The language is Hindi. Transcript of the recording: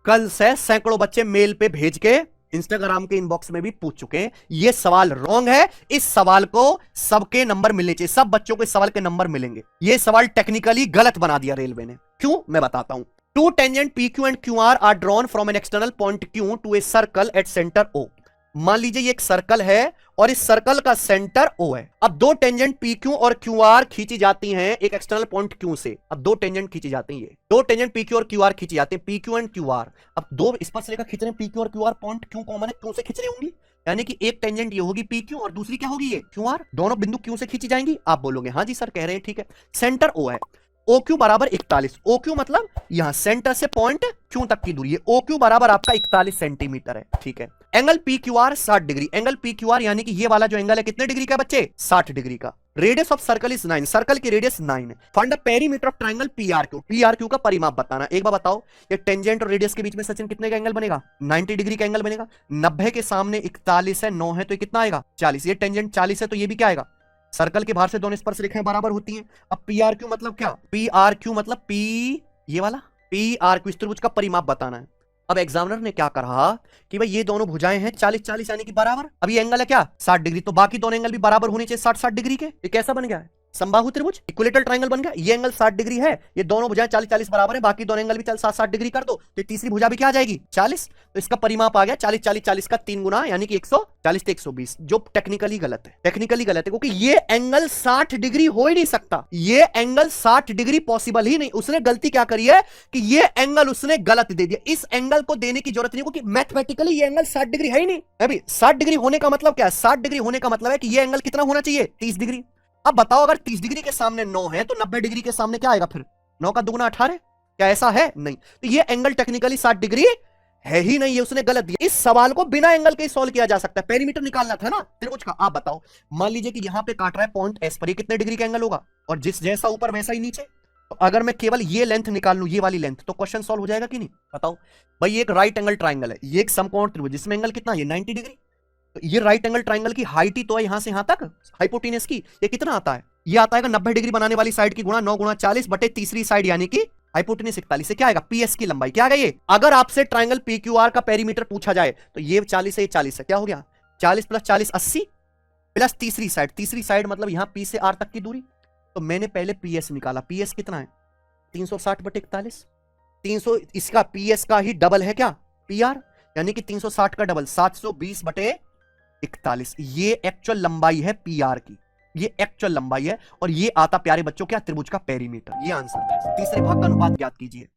कल से सैकड़ों बच्चे मेल पे भेज के इंस्टाग्राम के इनबॉक्स में भी पूछ चुके हैं। ये सवाल रॉन्ग है। इस सवाल को सबके नंबर मिलने चाहिए, सब बच्चों को इस सवाल के नंबर मिलेंगे। ये सवाल टेक्निकली गलत बना दिया रेलवे ने। क्यों, मैं बताता हूं। Two tangent P Q and Q R drawn from an external point Q to a circle at centre O. मान लीजिए ये एक सर्कल है और इस सर्कल का सेंटर ओ है। अब दो टेंजेंट पी क्यू और क्यू आर खींची जाती हैं एक एक्सटर्नल पॉइंट क्यू से। अब दो टेंजेंट खींची जाती हैं, ये दो टेंजेंट पी क्यू और क्यू आर खींची जाती हैं, P Q and Q are. अब दो स्पर्शरेखा खींच रहे हैं पी क्यू और Q R, point Q common है, क्यू से खींच रही होंगी, यानी कि एक टेंजेंट ये होगी पी क्यू और दूसरी क्या होगी ये क्यू आर। दोनों बिंदु क्यू से खींची जाएंगी। आप बोलोगे हाँ जी सर कह रहे हैं, ठीक है। सेंटर ओ है, ओ क्यू बराबर 41। ओ क्यू मतलब यहां सेंटर से पॉइंट क्यू तक की दूरी है। ओ क्यू बराबर आपका 41 सेंटीमीटर है, ठीक है। Angle P Q R 60 degree. Angle P Q R यानी कि ये वाला जो एंगल है कितने डिग्री का बच्चे, 60 डिग्री का। Radius of circle is 9। Circle की रेडियस 9 है। Find the perimeter of triangle P R Q. P R Q का परिमाप बताना। एक बार बताओ, ये टेंजेंट और रेडियस के बीच में सचिन कितने का एंगल बनेगा, 90 डिग्री का एंगल बनेगा। 90 के सामने 41 है, 9 है तो ये कितना आएगा, 40। ये टेंजेंट 40 है तो ये भी क्या आएगा, सर्कल के बाहर से दोनों स्पर्शरेखाएं बराबर होती हैं। अब पी आर क्यू मतलब क्या, पी आर क्यू मतलब पी, ये वाला पी आर क्यू, इस त्रिभुज का परिमाप बताना है। अब एग्जामिनर ने क्या कहा कि भाई ये दोनों भुजाएं हैं 40 40 यानी कि बराबर। अब ये एंगल है क्या 60 डिग्री, तो बाकी दोनों एंगल भी बराबर होने चाहिए 60 60 डिग्री के। ये कैसा बन गया है, समबाहु त्रिभुज, इक्विलेटरल ट्रायंगल बन गया। ये एंगल 60 डिग्री है, ये दोनों भुजाएं 40 40 बराबर है, बाकी दोनों एंगल भी 60 60 डिग्री कर दो तो तीसरी भुजा भी क्या आ जाएगी 40। तो इसका परिमाप आ गया 40 40 40 का 3 गुना यानी कि 140 से 120, जो टेक्निकली गलत है। टेक्निकली गलत है क्योंकि ये एंगल 60 डिग्री हो ही नहीं सकता। ये एंगल 60 डिग्री पॉसिबल ही नहीं। उसने गलती क्या करी है कि ये एंगल उसने गलत दे दिया। इस एंगल को देने की जरूरत नहीं क्योंकि मैथमेटिकली ये एंगल 60 डिग्री है ही नहीं। अभी 60 डिग्री होने का मतलब क्या है, 60 डिग्री होने का मतलब है कि ये एंगल कितना होना चाहिए 30 डिग्री। अब बताओ अगर 30 डिग्री के सामने 9 है तो 90 डिग्री के सामने क्या आएगा फिर, 9 का दुगुना 18। क्या ऐसा है, नहीं। तो ये एंगल टेक्निकली 60 डिग्री है ही नहीं, ये उसने गलत दिया। इस सवाल को बिना एंगल के सॉल्व किया जा सकता है। पेरीमीटर निकालना था ना त्रिभुज का। आप बताओ, मान लीजिए कि यहां पे काट रहा है पॉइंट एस पर, ये कितने डिग्री का एंगल होगा, और जिस जैसा ऊपर वैसा ही नीचे। तो अगर मैं केवल ये लेंथ निकाल लूं, ये वाली लेंथ, तो क्वेश्चन सॉल्व हो जाएगा कि नहीं, बताओ। भाई ये एक राइट एंगल ट्राइंगल है, ये एक समकोण त्रिभुज जिसमें एंगल कितना है 90 डिग्री। तो ये राइट एंगल ट्राइंगल की हाइट ही तो है यहां से यहां तक, हाइपोटेनस की। ये कितना आता है, ये आता है 90 डिग्री बनाने वाली साइड की गुणा 9 गुणा 40 बटे तीसरी साइड यानी कि हाइपोटेनस 41 से क्या आएगा, पीएस की लंबाई क्या आ गई। अगर आपसे ट्राइंगल पी क्यू आर का पेरीमीटर पूछा जाए तो ये 40 है, ये 40 है, क्या हो गया 40 प्लस 40 80 प्लस तीसरी साइड मतलब यहां पी से आर तक की दूरी। तो मैंने पहले पीएस निकाला, पीएस कितना है 360 बटे 41। 300 इसका पीएस का ही डबल है क्या पीआर, यानी कि 360 का डबल 720 बटे 41। ये एक्चुअल लंबाई है पीआर की, ये एक्चुअल लंबाई है। और ये आता प्यारे बच्चों क्या, त्रिभुज का पेरीमीटर। ये आंसर था। तीसरे भाग का अनुपात ज्ञात कीजिए।